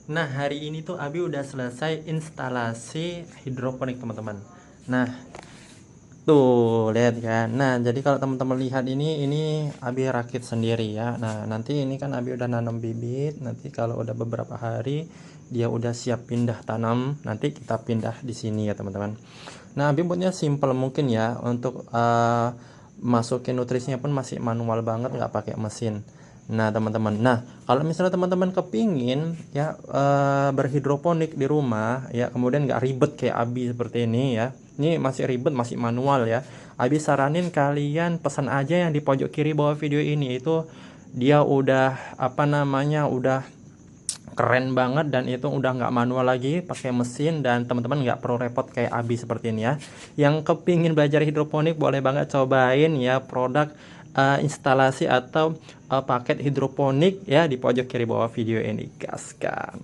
Nah, hari ini tuh Abi udah selesai instalasi hidroponik, teman-teman. Nah, tuh lihat kan. Nah, jadi kalau teman-teman lihat ini Abi rakit sendiri ya. Nah, nanti ini kan Abi udah nanam bibit. Nanti kalau udah beberapa hari dia udah siap pindah tanam, nanti kita pindah di sini ya, teman-teman. Nah, Abi buatnya simple mungkin ya, untuk masukin nutrisinya pun masih manual banget, nggak pakai mesin. Nah, teman-teman, nah kalau misalnya teman-teman kepingin ya berhidroponik di rumah ya, kemudian nggak ribet kayak Abi seperti ini ya, ini masih ribet, masih manual ya, Abi saranin kalian pesan aja yang di pojok kiri bawah video ini. Itu dia udah apa namanya, udah keren banget, dan itu udah nggak manual lagi, pakai mesin, dan teman-teman nggak perlu repot kayak Abi seperti ini ya. Yang kepingin belajar hidroponik boleh banget cobain ya produk instalasi atau paket hidroponik ya, di pojok kiri bawah video ini, gaskan.